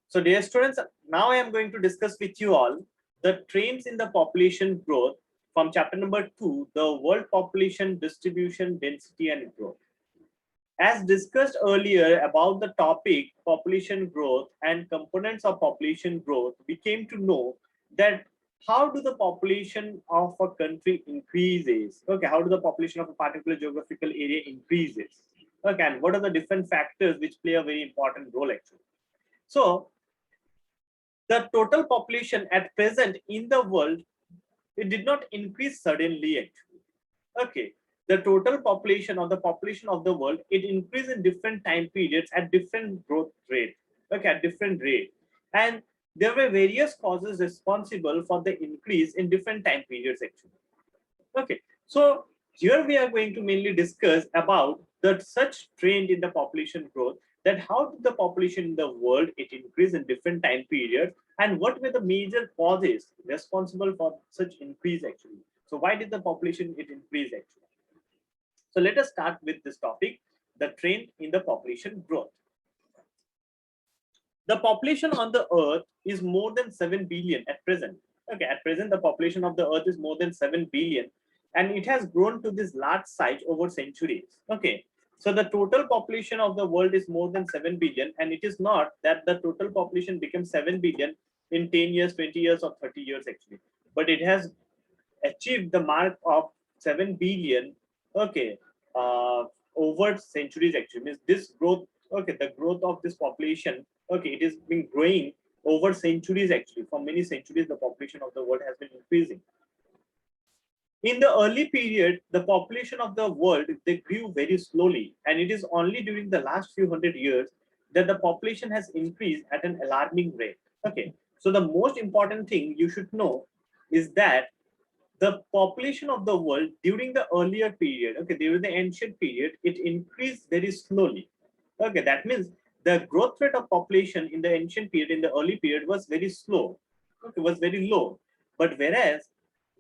So dear students, now I am going to discuss with you all the trends in the population growth from chapter number 2, the world population distribution, density and growth. As discussed earlier about the topic population growth and components of population growth, we came to know that how do the population of a country increases? Okay, how do the population of a particular geographical area increases? Okay, and what are the different factors which play a very important role actually? So the total population at present in the world, it did not increase suddenly actually. Okay, the total population or the population of the world, it increased in different time periods at different growth rate. Okay, at different rate, and there were various causes responsible for the increase in different time periods actually. Okay, so here we are going to mainly discuss about the such trend in the population growth, that how did the population in the world it increase in different time periods, and what were the major causes responsible for such increase actually. So why did the population it increase actually? So let us start with this topic, the trend in the population growth. The population on the earth is more than 7 billion at present. Okay, at present the population of the earth is more than 7 billion, and it has grown to this large size over centuries. Okay, so the total population of the world is more than 7 billion, and it is not that the total population becomes 7 billion in 10 years, 20 years or 30 years actually, but it has achieved the mark of 7 billion, okay, over centuries actually. Means this growth, okay, the growth of this population, okay, it has been growing over centuries actually. For many centuries the population of the world has been increasing. In the early period, the population of the world, they grew very slowly, and it is only during the last few hundred years that the population has increased at an alarming rate. Okay, so the most important thing you should know is that the population of the world during the earlier period, okay, during the ancient period, it increased very slowly. Okay, that means the growth rate of population in the ancient period, in the early period, was very slow. Okay, was very low. But whereas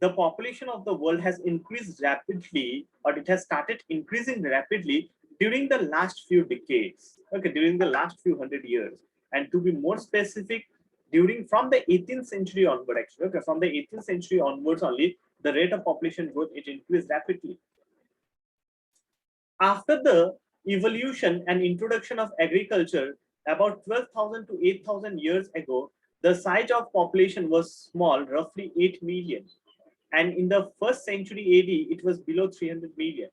the population of the world has increased rapidly, or it has started increasing rapidly during the last few decades. Okay, during the last few hundred years, and to be more specific, during from the 18th century onward actually. Okay, from the 18th century onwards only the rate of population growth it increased rapidly. After the evolution and introduction of agriculture about 12,000 to 8,000 years ago, the size of population was small, roughly 8 million, and in the first century AD it was below 300 million.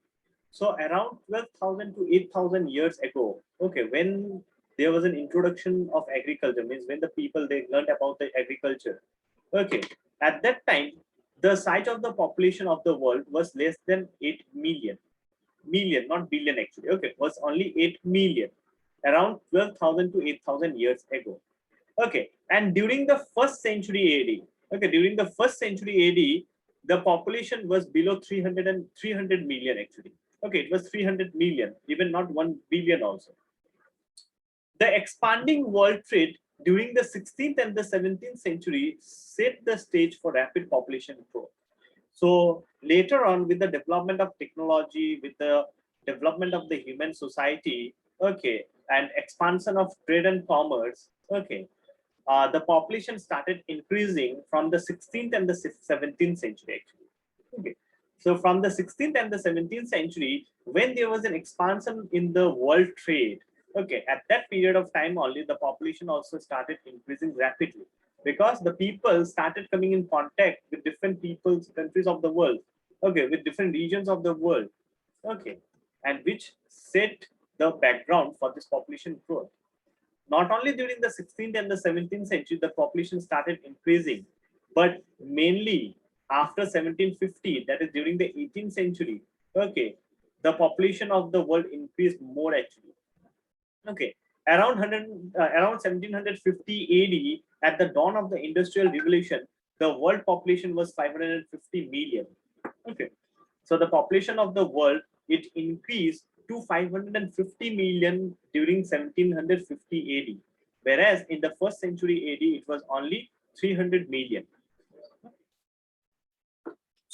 So around 12,000 to 8,000 years ago, okay, when there was an introduction of agriculture, means when the people they learned about the agriculture, okay, at that time the size of the population of the world was less than 8 million. Million, not billion actually. Okay, was only 8 million around 12,000 to 8,000 years ago. Okay, and during the first century AD, okay, during the first century AD, the population was below 300 million actually. Okay, it was 300 million, even not 1 billion also. The expanding world trade during the 16th and the 17th century set the stage for rapid population growth. So later on, with the development of technology, with the development of the human society, okay, and expansion of trade and commerce, okay, the population started increasing from the 16th and the 17th century actually. Okay. So from the 16th and the 17th century, when there was an expansion in the world trade, okay, at that period of time only the population also started increasing rapidly, because the people started coming in contact with different peoples, countries of the world, okay, with different regions of the world, okay, and which set the background for this population growth. Not only during the 16th and the 17th century, the population started increasing, but mainly after 1750, that is during the 18th century, okay, the population of the world increased more actually. Okay, around 1750 AD, at the dawn of the Industrial Revolution, the world population was 550 million. Okay, so the population of the world it increased to 550 million during 1750 AD, whereas in the first century AD it was only 300 million.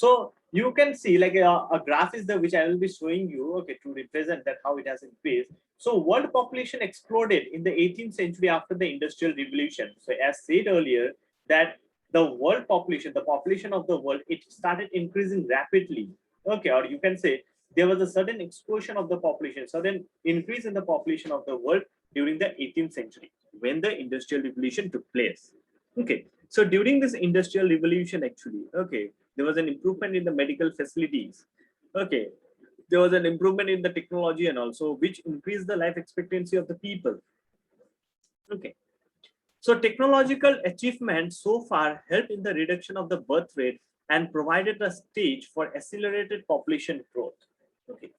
So you can see like a graph is there which I will be showing you, okay, to represent that how it has increased. So world population exploded in the 18th century after the Industrial Revolution. So as said earlier, that the population of the world, it started increasing rapidly. Okay, or you can say there was a sudden explosion of the population, sudden increase in the population of the world during the 18th century when the Industrial Revolution took place. Okay, so during this Industrial Revolution, actually, okay, there was an improvement in the medical facilities. Okay, there was an improvement in the technology and also which increased the life expectancy of the people. Okay, so technological achievements so far helped in the reduction of the birth rate and provided a stage for accelerated population growth. Okay,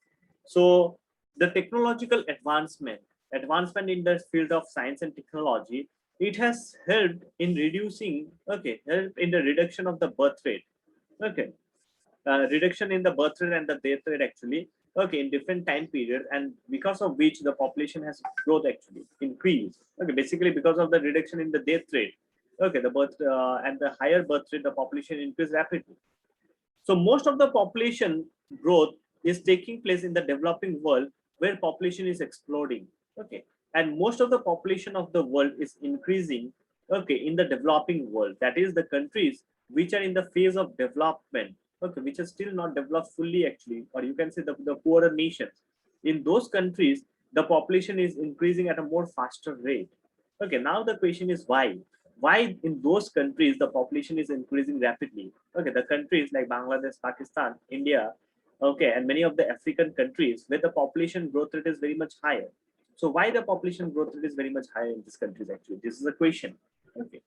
so the technological advancement in the field of science and technology, it has helped in reducing, okay, help in the reduction of the birth rate. Okay, reduction in the birth rate and the death rate actually, okay, in different time periods, and because of which the population has growth actually increased. Okay, basically because of the reduction in the death rate, okay, the birth and the higher birth rate, the population increased rapidly. So most of the population growth is taking place in the developing world where population is exploding. Okay, and most of the population of the world is increasing, okay, in the developing world, that is the countries which are in the phase of development, okay, which are still not developed fully actually, or you can say the poorer nations. In those countries, the population is increasing at a more faster rate. Okay, now the question is why in those countries the population is increasing rapidly. Okay, the countries like Bangladesh, Pakistan, India, okay, and many of the African countries where the population growth rate is very much higher. So why the population growth rate is very much higher in these countries actually? This is a question. Okay,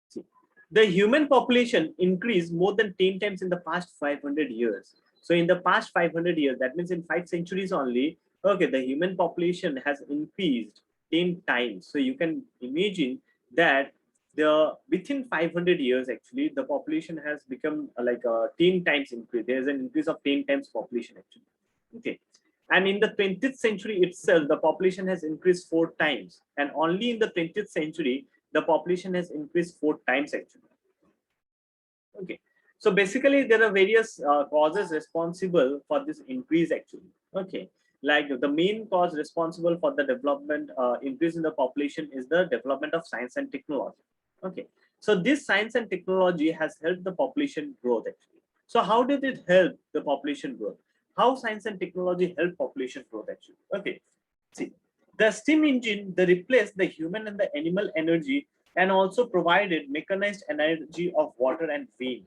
see, the human population increased more than 10 times in the past 500 years. So in the past 500 years, that means in 5 centuries only, okay, the human population has increased 10 times. So you can imagine that the within 500 years actually the population has become like a 10 times increase. There's an increase of 10 times population actually. Okay, and in the 20th century itself the population has increased 4 times, and only in the 20th century the population has increased 4 times actually. Okay, so basically there are various causes responsible for this increase actually. Okay, like the main cause responsible for the development increase in the population is the development of science and technology. Okay, so this science and technology has helped the population growth actually. So how did it help the population growth? How science and technology help population growth actually? Okay, see, the steam engine, they replaced the human and the animal energy and also provided mechanized energy of water and wind.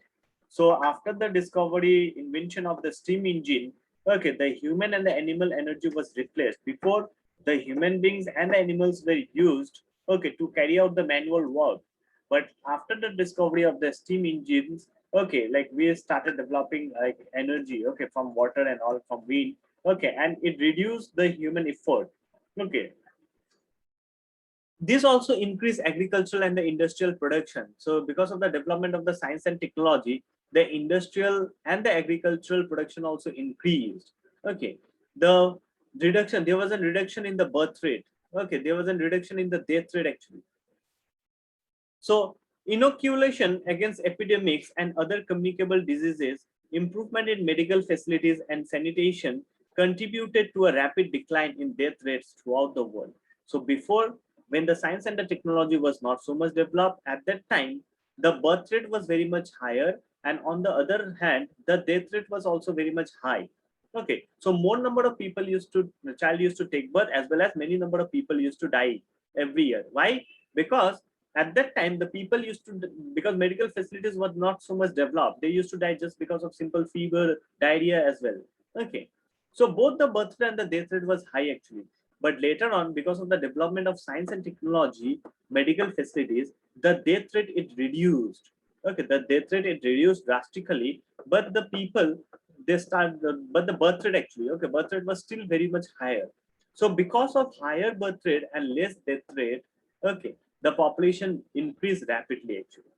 So after the discovery, invention of the steam engine, okay, the human and the animal energy was replaced. Before, the human beings and the animals were used, okay, to carry out the manual work. But after the discovery of the steam engines, okay, like we started developing like energy, okay, from water and all from wind, okay, and it reduced the human effort. Okay, this also increased agricultural and the industrial production. So because of the development of the science and technology, the industrial and the agricultural production also increased. Okay, the reduction, there was a reduction in the birth rate. Okay, there was a reduction in the death rate actually. So inoculation against epidemics and other communicable diseases, improvement in medical facilities and sanitation contributed to a rapid decline in death rates throughout the world. So before, when the science and the technology was not so much developed, at that time, the birth rate was very much higher. And on the other hand, the death rate was also very much high. Okay, so more number of people the child used to take birth, as well as many number of people used to die every year. Why? Because at that time the people used to, because medical facilities were not so much developed, they used to die just because of simple fever, diarrhea as well. Okay, so both the birth rate and the death rate was high actually. But later on, because of the development of science and technology, medical facilities, the death rate it reduced. Okay, the death rate it reduced drastically, but the people, but the birth rate actually, okay, birth rate was still very much higher. So because of higher birth rate and less death rate, okay, the population increased rapidly actually.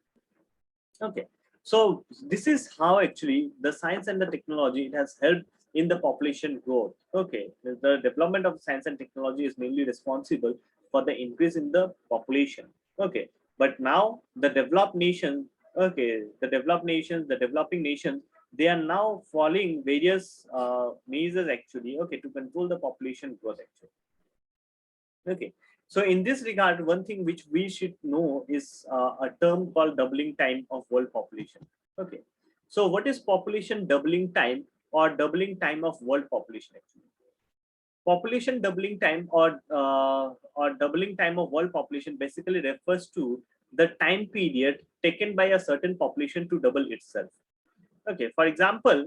Okay, so this is how actually the science and the technology, it has helped in the population growth. Okay, the development of science and technology is mainly responsible for the increase in the population. Okay, but now the developed nations, Okay, the developed nations, the developing nations, they are now following various measures actually, okay, to control the population growth actually. Okay, so in this regard, one thing which we should know is a term called doubling time of world population. Okay, so what is population doubling time or doubling time of world population actually? Population doubling time or doubling time of world population basically refers to the time period taken by a certain population to double itself. Okay, for example,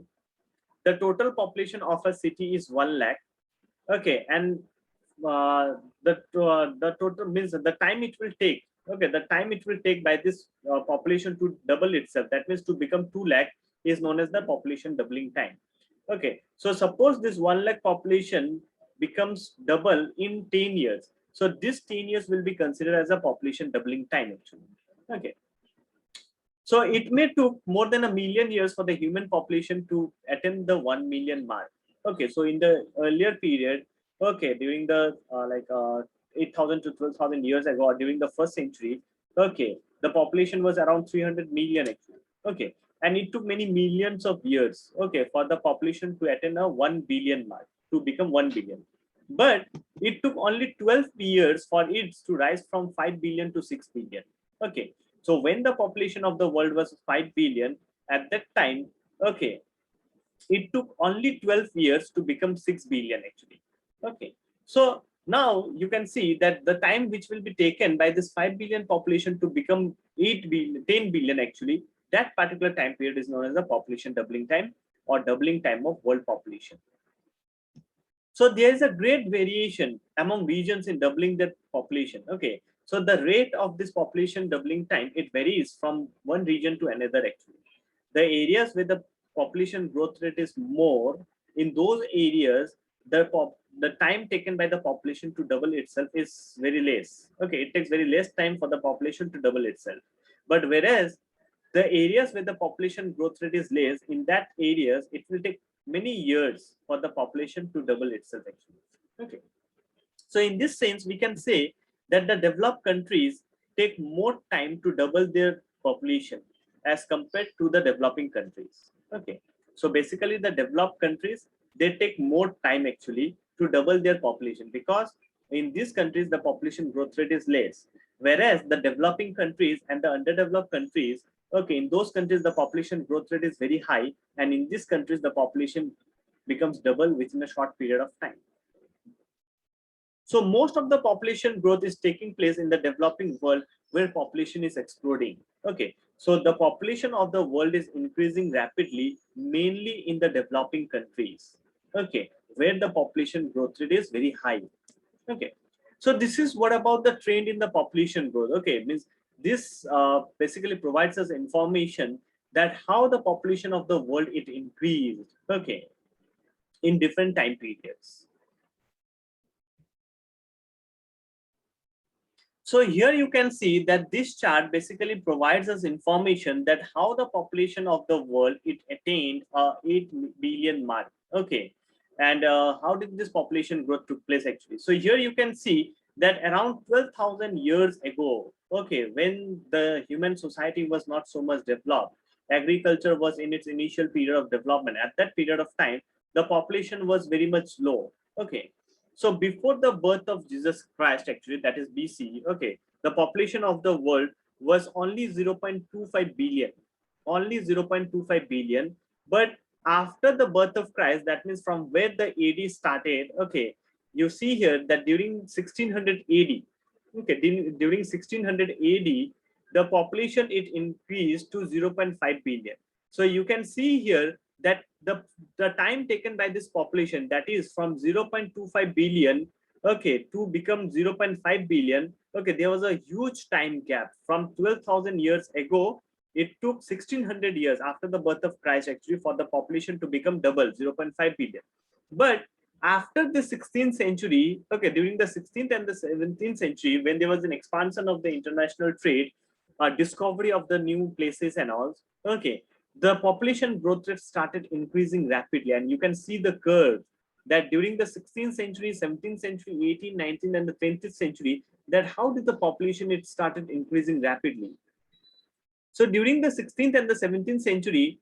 the total population of a city is 1 lakh. Okay, and the total means the time it will take. Okay, the time it will take by this population to double itself, that means to become 2 lakh, is known as the population doubling time. Okay, so suppose this 1 lakh population becomes double in 10 years. So this 10 years will be considered as a population doubling time actually. Okay, so it may took more than 1 million years for the human population to attain the 1 million mark. Okay, so in the earlier period, okay, during the 8,000 to 12,000 years ago, or during the first century, okay, the population was around 300 million actually. Okay, and it took many millions of years, okay, for the population to attain a 1 billion mark, to become 1 billion. But it took only 12 years for it to rise from 5 billion to 6 billion. Okay, so when the population of the world was 5 billion at that time, okay, it took only 12 years to become 6 billion actually. Okay, so now you can see that the time which will be taken by this 5 billion population to become 8 billion, 10 billion actually, that particular time period is known as the population doubling time or doubling time of world population. So there is a great variation among regions in doubling the population. Okay, so the rate of this population doubling time, it varies from one region to another actually. The areas where the population growth rate is more, in those areas, the time taken by the population to double itself is very less. Okay, it takes very less time for the population to double itself. But whereas the areas where the population growth rate is less, in that areas, it will take many years for the population to double itself actually. Okay, so in this sense we can say that the developed countries take more time to double their population as compared to the developing countries. Okay, so basically the developed countries, they take more time actually to double their population, because in these countries the population growth rate is less, whereas the developing countries and the underdeveloped countries, okay, in those countries the population growth rate is very high, and in these countries the population becomes double within a short period of time. So most of the population growth is taking place in the developing world, where population is exploding. Okay, so the population of the world is increasing rapidly, mainly in the developing countries. Okay, where the population growth rate is very high. Okay, so this is what about the trend in the population growth. Okay, means this basically provides us information that how the population of the world it increased. Okay, in different time periods. So here you can see that this chart basically provides us information that how the population of the world it attained 8 billion mark. Okay, and how did this population growth took place actually? So here you can see that around 12,000 years ago, okay, when the human society was not so much developed, agriculture was in its initial period of development. At that period of time, the population was very much low. Okay, so before the birth of Jesus Christ, actually, that is BC, okay, the population of the world was only 0.25 billion, only 0.25 billion. But after the birth of Christ, that means from where the AD started, okay, you see here that during 1600 AD, okay, during 1600 AD, the population it increased to 0.5 billion. So you can see here that the time taken by this population, that is from 0.25 billion, okay, to become 0.5 billion, okay, there was a huge time gap from 12,000 years ago. It took 1600 years after the birth of Christ actually for the population to become double, 0.5 billion. But after the 16th century, okay, during the 16th and the 17th century, when there was an expansion of the international trade, discovery of the new places and all, okay, the population growth rate started increasing rapidly. And you can see the curve that during the 16th century, 17th century, 18th, 19th, and the 20th century, that how did the population it started increasing rapidly. So during the 16th and the 17th century,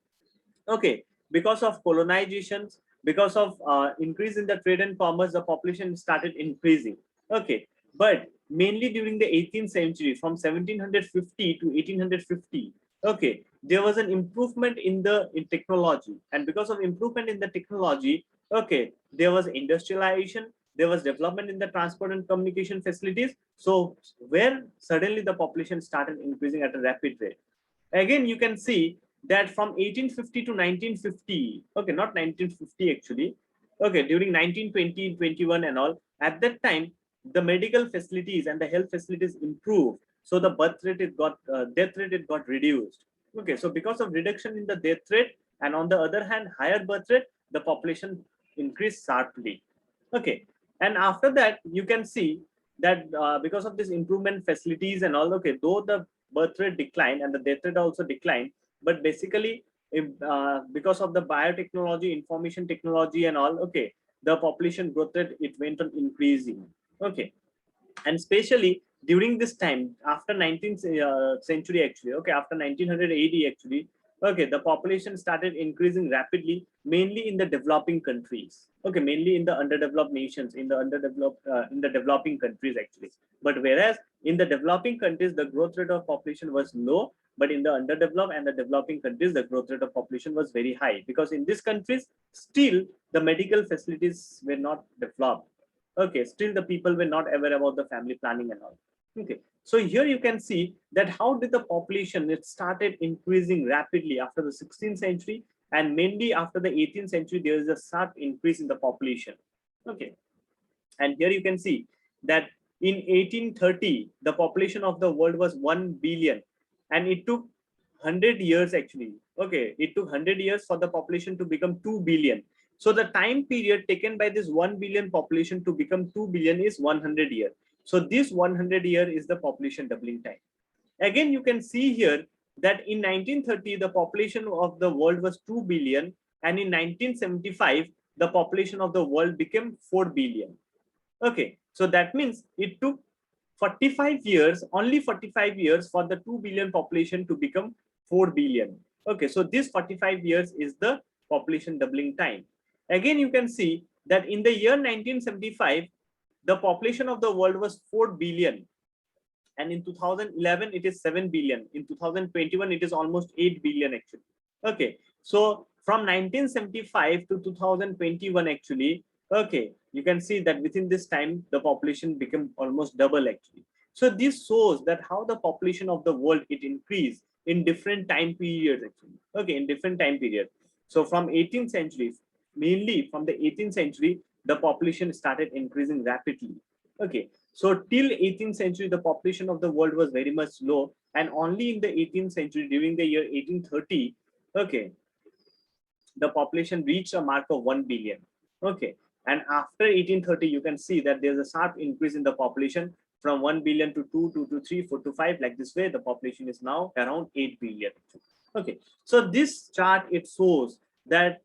okay, because of colonizations, because of increase in the trade and commerce, the population started increasing. Okay, but mainly during the 18th century, from 1750 to 1850, okay, there was an improvement in the technology, and because of improvement in the technology, okay, there was industrialization, there was development in the transport and communication facilities. So where suddenly the population started increasing at a rapid rate. Again, you can see that from 1850 to 1950, okay, not 1950 actually, okay, during 1920, 21 and all, at that time, the medical facilities and the health facilities improved. So the birth rate it got, death rate it got reduced. Okay, so because of reduction in the death rate and on the other hand, higher birth rate, the population increased sharply. Okay, and after that, you can see that because of this improvement facilities and all, okay, though the birth rate declined and the death rate also declined, but basically because of the biotechnology, information technology and all, okay, the population growth rate it went on increasing. Okay, and especially during this time after 19th century actually, okay, after 1900 AD actually, okay, the population started increasing rapidly, mainly in the developing countries, okay, mainly in the underdeveloped nations, in the developing countries actually. But whereas in the developing countries the growth rate of population was low, but in the underdeveloped and the developing countries the growth rate of population was very high, because in these countries still the medical facilities were not developed. Okay, still the people were not aware about the family planning and all. Okay, so here you can see that how did the population, it started increasing rapidly after the 16th century, and mainly after the 18th century there is a sharp increase in the population. Okay, and here you can see that in 1830 the population of the world was 1 billion, and it took 100 years actually. Okay, it took 100 years for the population to become 2 billion. So the time period taken by this 1 billion population to become 2 billion is 100 years. So this 100 year is the population doubling time. Again, you can see here that in 1930 the population of the world was 2 billion, and in 1975 the population of the world became 4 billion. Okay, so that means it took 45 years, only 45 years for the 2 billion population to become 4 billion. Okay, so this 45 years is the population doubling time. Again, you can see that in the year 1975, the population of the world was 4 billion. And in 2011, it is 7 billion. In 2021, it is almost 8 billion actually. Okay, so from 1975 to 2021 actually, okay, you can see that within this time the population became almost double actually. So this shows that how the population of the world it increased in different time periods actually. Okay, in different time periods. So from 18th century, mainly from the 18th century, the population started increasing rapidly. Okay, so till 18th century the population of the world was very much low, and only in the 18th century during the year 1830, okay, the population reached a mark of 1 billion. Okay, and after 1830 you can see that there's a sharp increase in the population from 1 billion to 2 to 3 4 to 5, like this way the population is now around 8 billion. Okay, so this chart it shows that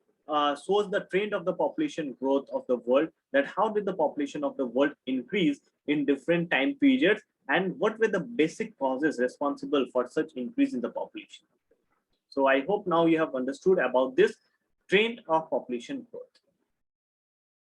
shows the trend of the population growth of the world, that how did the population of the world increase in different time periods, and what were the basic causes responsible for such increase in the population. So I hope now you have understood about this trend of population growth.